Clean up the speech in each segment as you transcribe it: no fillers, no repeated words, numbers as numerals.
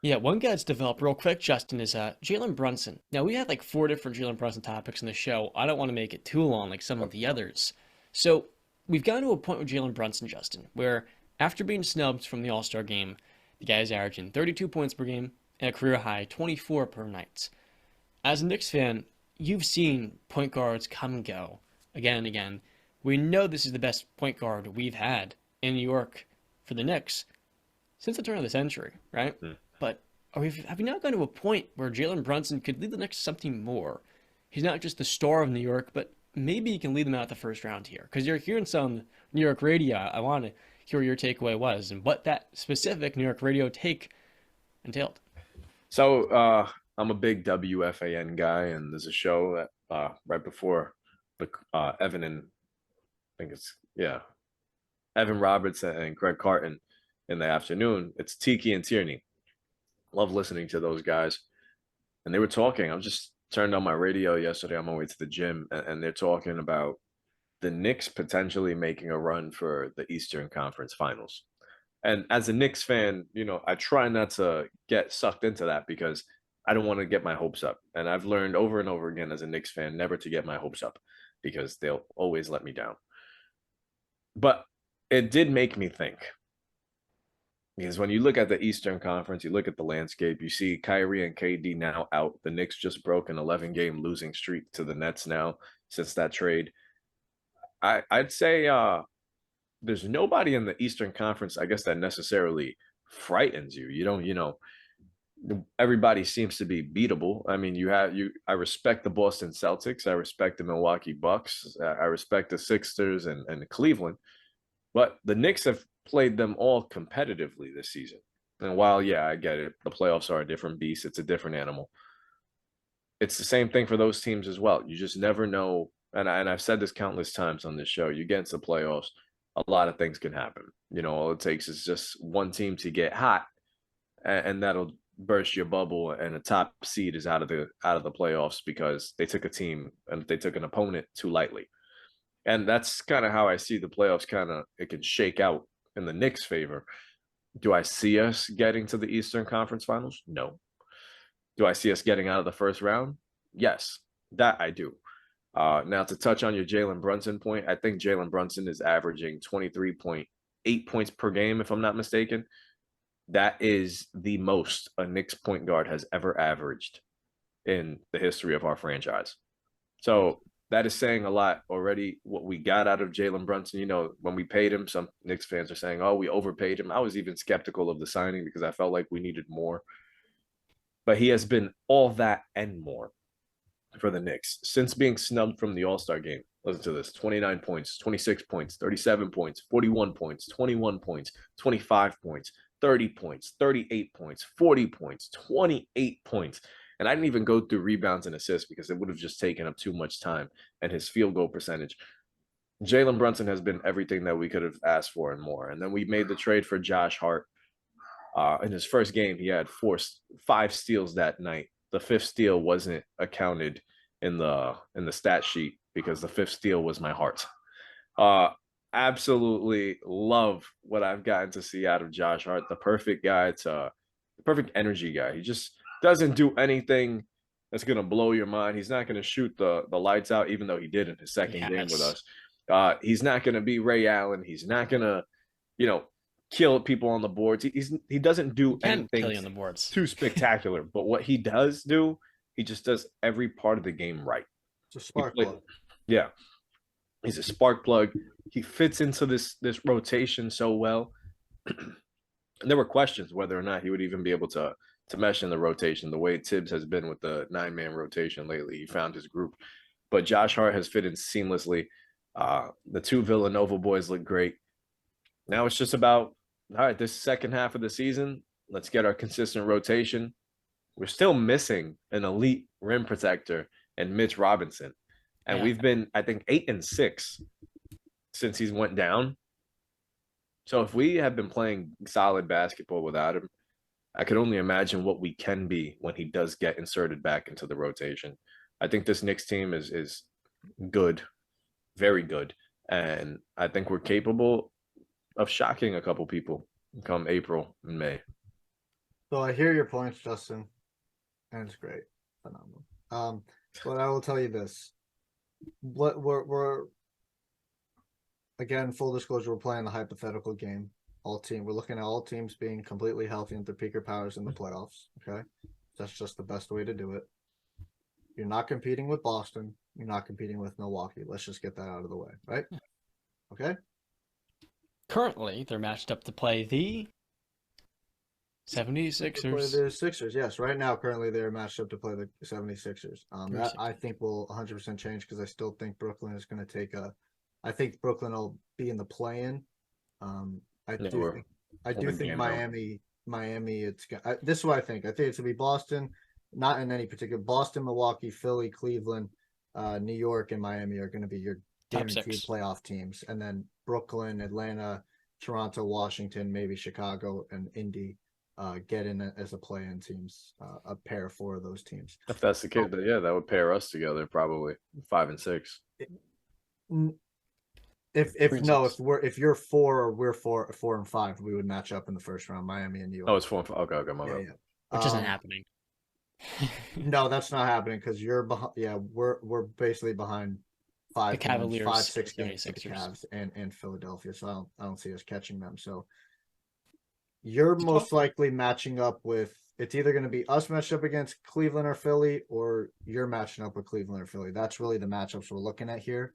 Yeah, one guy that's developed real quick, Justin, is Jalen Brunson. Now, we had like four different Jalen Brunson topics in the show. I don't want to make it too long like some of the others. So, we've gotten to a point with Jalen Brunson, Justin, where after being snubbed from the All Star game, the guy's averaging 32 points per game and a career high 24 per night. As a Knicks fan, you've seen point guards come and go again and again. We know this is the best point guard we've had in New York for the Knicks since the turn of the century, right? Hmm. But have we now gone to a point where Jalen Brunson could lead the Knicks to something more? He's not just the star of New York, but maybe he can lead them out the first round here. Because you're hearing some New York radio. I want to hear what your takeaway was and what that specific New York radio take entailed. So I'm a big WFAN guy, and there's a show that right before the Evan and I think it's yeah Evan Roberts and Greg Carton in the afternoon. It's Tiki and Tierney. Love listening to those guys, and they were talking. I'm just turned on my radio yesterday on my way to the gym, and they're talking about the Knicks potentially making a run for the Eastern Conference Finals. And as a Knicks fan, I try not to get sucked into that because I don't want to get my hopes up. And I've learned over and over again as a Knicks fan never to get my hopes up because they'll always let me down. But it did make me think because when you look at the Eastern Conference, you look at the landscape, you see Kyrie and KD now out. The Knicks just broke an 11-game losing streak to the Nets now since that trade. I'd say there's nobody in the Eastern Conference, I guess, that necessarily frightens you. You don't, everybody seems to be beatable. I mean, I respect the Boston Celtics, I respect the Milwaukee Bucks, I respect the Sixers and Cleveland, but the Knicks have played them all competitively this season. And while, yeah, I get it, the playoffs are a different beast, it's a different animal. It's the same thing for those teams as well. You just never know. And I've said this countless times on this show. You get into the playoffs, a lot of things can happen. All it takes is just one team to get hot, and that'll burst your bubble, and the top seed is out of the playoffs because they took a team and they took an opponent too lightly. And that's kind of how I see the playoffs. Kind of it can shake out in the Knicks' favor. Do I see us getting to the Eastern Conference Finals? No. Do I see us getting out of the first round? Yes, that I do. Now, to touch on your Jalen Brunson point, I think Jalen Brunson is averaging 23.8 points per game, if I'm not mistaken. That is the most a Knicks point guard has ever averaged in the history of our franchise. So that is saying a lot already. What we got out of Jalen Brunson, when we paid him, some Knicks fans are saying, oh, we overpaid him. I was even skeptical of the signing because I felt like we needed more. But he has been all that and more for the Knicks since being snubbed from the All-Star game. Listen to this: 29 points, 26 points, 37 points, 41 points, 21 points, 25 points, 30 points, 38 points, 40 points, 28 points. And I didn't even go through rebounds and assists because it would have just taken up too much time. And his field goal percentage. Jalen Brunson has been everything that we could have asked for and more. And then we made the trade for Josh Hart. In his first game, he had five steals that night. The fifth steal wasn't accounted in the stat sheet because the fifth steal was my heart. Uh, Absolutely love what I've gotten to see out of Josh Hart. The perfect guy the perfect energy guy. He just doesn't do anything that's gonna blow your mind. He's not gonna shoot the lights out, even though he did in his second game with Yes. us. He's not gonna be Ray Allen. He's not gonna, you know, kill people on the boards. He doesn't He do can kill anything you on the boards. too spectacular. But what he does do, he just does every part of the game right. It's a He spark play, plug. yeah, he's a spark plug. He fits into this rotation so well. And there were questions whether or not he would even be able to mesh in the rotation the way Tibbs has been with the 9-man rotation lately. He found his group, but Josh Hart has fit in seamlessly. The two Villanova boys look great. Now it's just about all right. This second half of the season, let's get our consistent rotation. We're still missing an elite rim protector and Mitch Robinson, and Yeah. we've been I think 8-6 since he's went down. So if we have been playing solid basketball without him, I could only imagine what we can be when he does get inserted back into the rotation. I think this Knicks team is good, very good, and I think we're capable of shocking a couple people come April and May. So I hear your points, Justin, and it's great, phenomenal. But I will tell you this: what we're again, full disclosure, we're playing the hypothetical game. We're looking at all teams being completely healthy and their peaker powers in the playoffs. Okay, that's just the best way to do it. You're not competing with Boston. You're not competing with Milwaukee. Let's just get that out of the way, right? Okay. Currently, they're matched up to play the To play 76ers. the Sixers, yes. Right now, currently, they're matched up to play the 76ers. That I 76ers. think will 100% change because I still think Brooklyn is going to take a. I think Brooklyn will be in the play-in. Um, I Yeah, do think. I we're do big think game though. Miami. This is what I think. I think it's gonna be Boston, not in any particular. Boston, Milwaukee, Philly, Cleveland, New York, and Miami are going to be your Top guaranteed six. playoff teams, and then Brooklyn, Atlanta, Toronto, Washington, maybe Chicago, and Indy get in as a play-in teams, a pair for those teams. If that's the case, So, then yeah, that would pair us together probably 5 and 6. Three if and no, six. if you're four or we're 4 and 5, we would match up in the first round, Miami and New Oh, York. it's 4 and 5. Okay, okay, my Yeah, bad. yeah. Which isn't happening. No, that's not happening because you're behind. Yeah, we're basically behind The 5 games, five Cavaliers and six the games to the 76ers. Cavs and Philadelphia. So I don't see us catching them. So you're It's tough. most likely matching up with. It's either going to be us matched up against Cleveland or Philly, or you're matching up with Cleveland or Philly. That's really the matchups we're looking at here.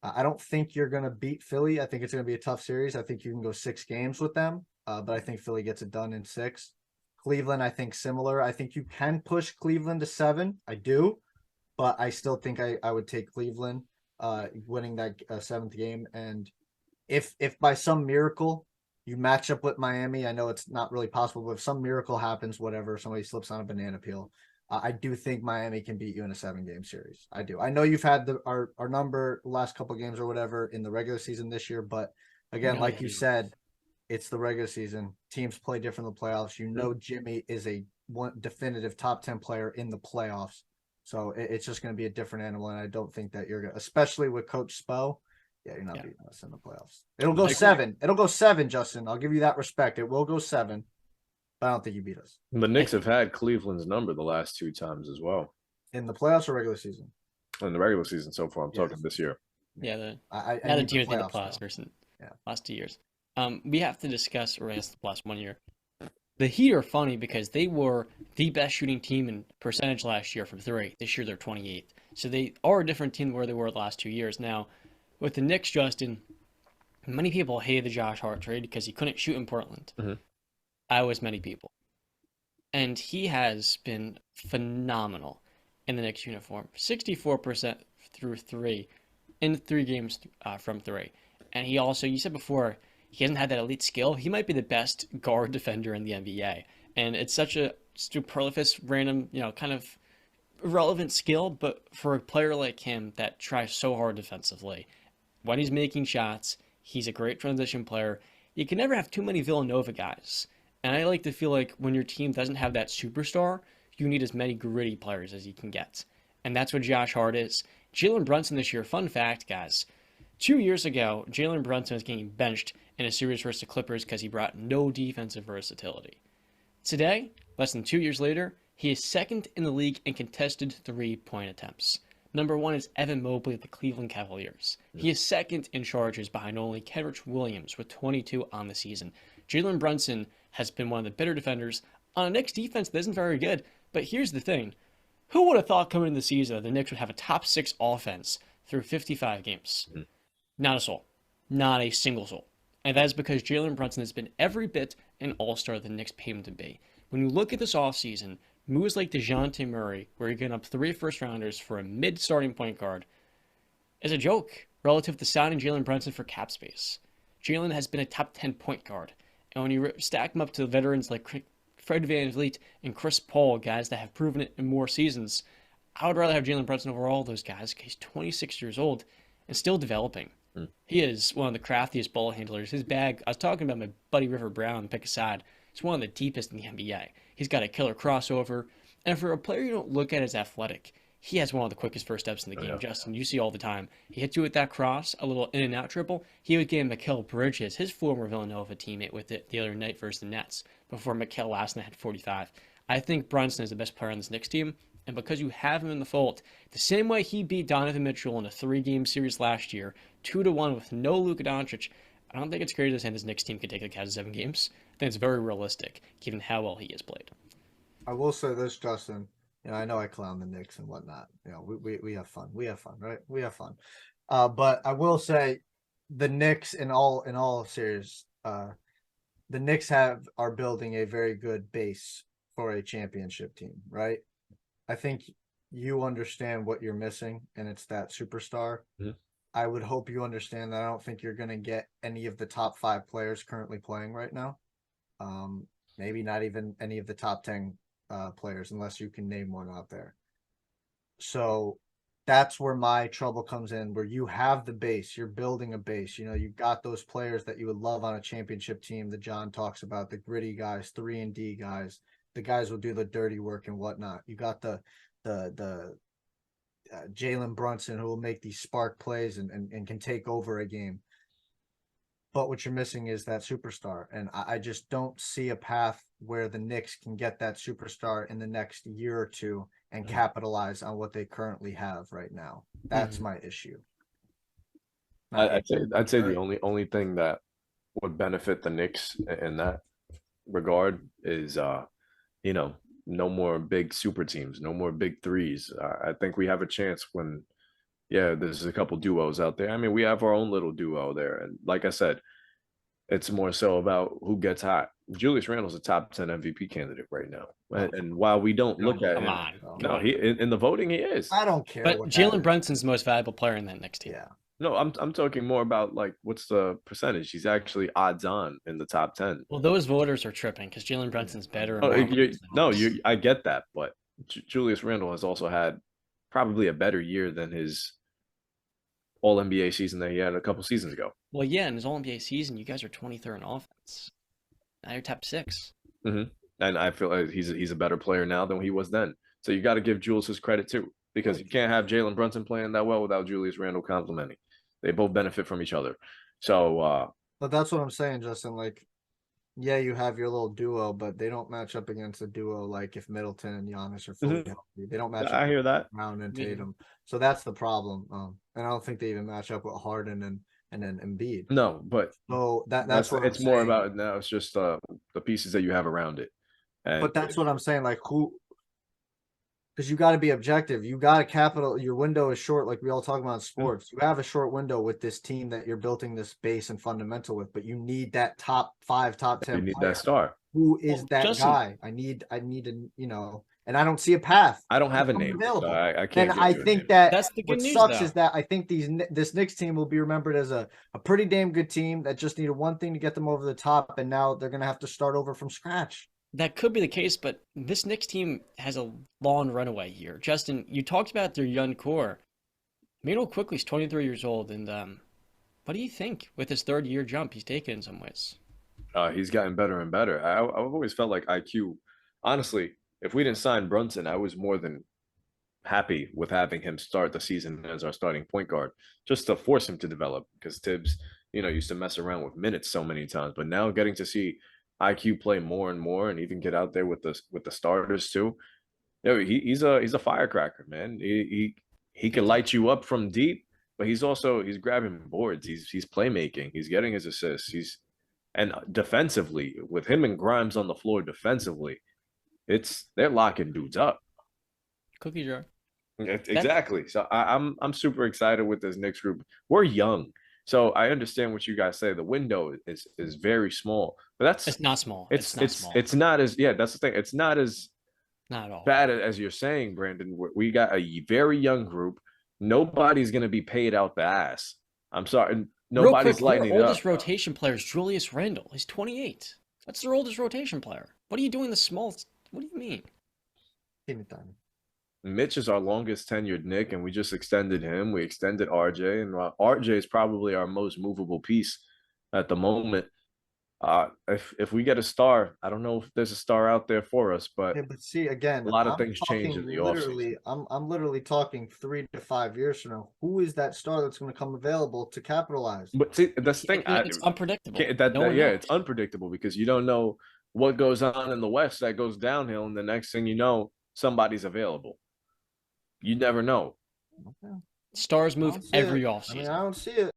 I don't think you're going to beat Philly. I think it's going to be a tough series. I think you can go 6 games with them, but I think Philly gets it done in 6. Cleveland, I think similar. I think you can push Cleveland to 7. I do, but I still think I would take Cleveland winning that 7th game. And if by some miracle you match up with Miami, I know it's not really possible, but if some miracle happens, whatever, somebody slips on a banana peel, I do think Miami can beat you in a 7 game series. I do. I know you've had our number last couple games or whatever in the regular season this year, but again, No, like yeah, you no. said, it's the regular season. Teams play different in the playoffs. You know, Jimmy is a one definitive top 10 player in the playoffs. So it's just going to be a different animal. And I don't think that you're going to, especially with Coach Spo. Yeah, you're not Yeah. beating us in the playoffs. It'll The go I Knicks, agree. 7. It'll go 7, Justin. I'll give you that respect. It will go 7, but I don't think you beat us the I Knicks have think had Cleveland's number the last 2 times as well in the playoffs or regular season. in the regular season so far. I'm talking Yes. this year. yeah, I now the mean the team has made the playoffs playoffs though. recent Yeah. last 2 years. We have to discuss, or I guess the last 1 year. The Heat are funny because they were the best shooting team in percentage last year from three. This year they're 28th. So they are a different team than where they were the last 2 years. Now, with the Knicks, Justin, many people hated the Josh Hart trade because he couldn't shoot in Portland. Mhm. I was many people. And he has been phenomenal in the Knicks uniform. 64% through three in 3 games from three. And he also, you said before, he hasn't had that elite skill. He might be the best guard defender in the NBA. And it's such a superfluous, random, kind of irrelevant skill. But for a player like him that tries so hard defensively, when he's making shots, he's a great transition player. You can never have too many Villanova guys. And I like to feel like when your team doesn't have that superstar, you need as many gritty players as you can get. And that's what Josh Hart is. Jalen Brunson this year, fun fact, guys. 2 years ago, Jalen Brunson was getting benched in a series versus the Clippers because he brought no defensive versatility. Today, less than 2 years later, he is second in the league in contested 3-point attempts. Number one is Evan Mobley of the Cleveland Cavaliers. He is second in charges behind only Kenrich Williams with 22 on the season. Jalen Brunson has been one of the better defenders on a Knicks defense that isn't very good. But here's the thing. Who would have thought coming into the season that the Knicks would have a top 6 offense through 55 games? Not a soul. Not a single soul. And that is because Jalen Brunson has been every bit an all-star the Knicks paid him to be. When you look at this offseason, moves like DeJounte Murray, where you're getting up 3 first-rounders for a mid-starting point guard, is a joke relative to signing Jalen Brunson for cap space. Jalen has been a top 10 point guard. And when you stack him up to veterans like Fred VanVleet and Chris Paul, guys that have proven it in more seasons, I would rather have Jalen Brunson over all those guys because he's 26 years old and still developing. He is one of the craftiest ball handlers. His bag, I was talking about my buddy River Brown, pick aside, it's one of the deepest in the NBA. He's got a killer crossover. And for a player you don't look at as athletic, he has one of the quickest first steps in the Oh, game. yeah. Justin, you see all the time. He hits you with that cross, a little in and out dribble. He would give Mikal Bridges, his former Villanova teammate, with it the other night versus the Nets before Mikal last night had 45. I think Brunson is the best player on this Knicks team, and because you have him in the fold, the same way he beat Donovan Mitchell in a 3-game series last year, 2-1 with no Luka Doncic, I don't think it's crazy to say this Knicks team could take the Cavs 7 games. I think it's very realistic, given how well he has played. I will say this, Justin. I know I clown the Knicks and whatnot. We have fun. We have fun, right? We have fun. But I will say, the Knicks, in all serious, the Knicks are building a very good base for a championship team, right? I think you understand what you're missing, and it's that superstar. Mm-hmm. I would hope you understand that I don't think you're going to get any of the top 5 players currently playing right now. Maybe not even any of the top 10 players, unless you can name one out there. So that's where my trouble comes in, where you have the base, you're building a base. You got those players that you would love on a championship team that John talks about, the gritty guys, 3-and-D guys, the guys will do the dirty work and whatnot. You got the Jalen Brunson, who will make these spark plays and can take over a game. But what you're missing is that superstar. And I just don't see a path where the Knicks can get that superstar in the next year or two and capitalize on what they currently have right now. That's my issue. I'd say the only thing that would benefit the Knicks in that regard is no more big super teams, no more big threes. I think we have a chance when there's a couple duos out there. I mean, we have our own little duo there. And like I said, it's more so about who gets hot. Julius Randle's a top 10 MVP candidate right now. And while we don't look at him, he in the voting, he is. I don't care. But Jalen Brunson's the most valuable player in that next team. Yeah. No, I'm talking more about like what's the percentage? He's actually odds on in the top 10. Well, those voters are tripping because Jalen Brunson's better. I get that, but Julius Randle has also had probably a better year than his All-NBA season that he had a couple seasons ago. Well, yeah, in his All-NBA season, you guys are 23rd in offense. Now you're top 6. Mm-hmm. And I feel like he's a better player now than he was then. So you got to give Julius his credit too, because you can't have Jalen Brunson playing that well without Julius Randle complimenting. They both benefit from each other. So, but that's what I'm saying, Justin. Like, yeah, you have your little duo, but they don't match up against a duo like if Middleton and Giannis are fully healthy. They don't match up. I hear that. Brown and Tatum. So that's the problem. And I don't think they even match up with Harden and then Embiid. No, but so that's what it's more about it now. It's just the pieces that you have around it. But that's what I'm saying. Like, who? Because you got to be objective. You got to your window is short, like we all talk about in sports. You have a short window with this team that you're building this base and fundamental with, but you need that top 5, top 10. You need that star. Who is that guy? I need a, and I don't see a path. I don't have a name. So I can't. And I think that's the good what news, sucks though. is that I think this Knicks team will be remembered as a pretty damn good team that just needed one thing to get them over the top, and now they're going to have to start over from scratch. That could be the case, but this Knicks team has a long runaway here. Justin, you talked about their young core. Emmanuel Quickley's 23 years old, and what do you think with his 3rd-year jump he's taken in some ways? He's gotten better and better. I've always felt like IQ. Honestly, if we didn't sign Brunson, I was more than happy with having him start the season as our starting point guard, just to force him to develop. Because Tibbs, used to mess around with minutes so many times, but now getting to see IQ play more and more, and even get out there with the starters too. He's a firecracker, man. He can light you up from deep, but he's grabbing boards. He's playmaking. He's getting his assists. And defensively, with him and Grimes on the floor defensively, they're locking dudes up. Cookie jar. Exactly. So I'm super excited with this Knicks group. We're young. So I understand what you guys say. The window is very small, but it's not small. It's not as that's the thing. It's not as not at all bad as you're saying, Brandon. We got a very young group. Nobody's gonna be paid out the ass. I'm sorry, nobody's lighting it up. Their oldest rotation player is Julius Randle. He's 28. That's their oldest rotation player. What are you doing the small? What do you mean? Give me time. Mitch is our longest tenured Knick, and we just extended him. We extended RJ, and RJ is probably our most movable piece at the moment. If we get a star, I don't know if there's a star out there for us, but Yeah, but see, again, a lot of I'm things change talking in the offseason. literally, I'm literally talking 3 to 5 years from now. Who is that star that's going to come available to capitalize? But see, that's the thing. It's unpredictable. No one Yeah, knows. it's unpredictable because you don't know what goes on in the West that goes downhill, and the next thing you know, somebody's available. You never know. Okay. Stars I move don't see every it. I mean, offseason. I don't see it.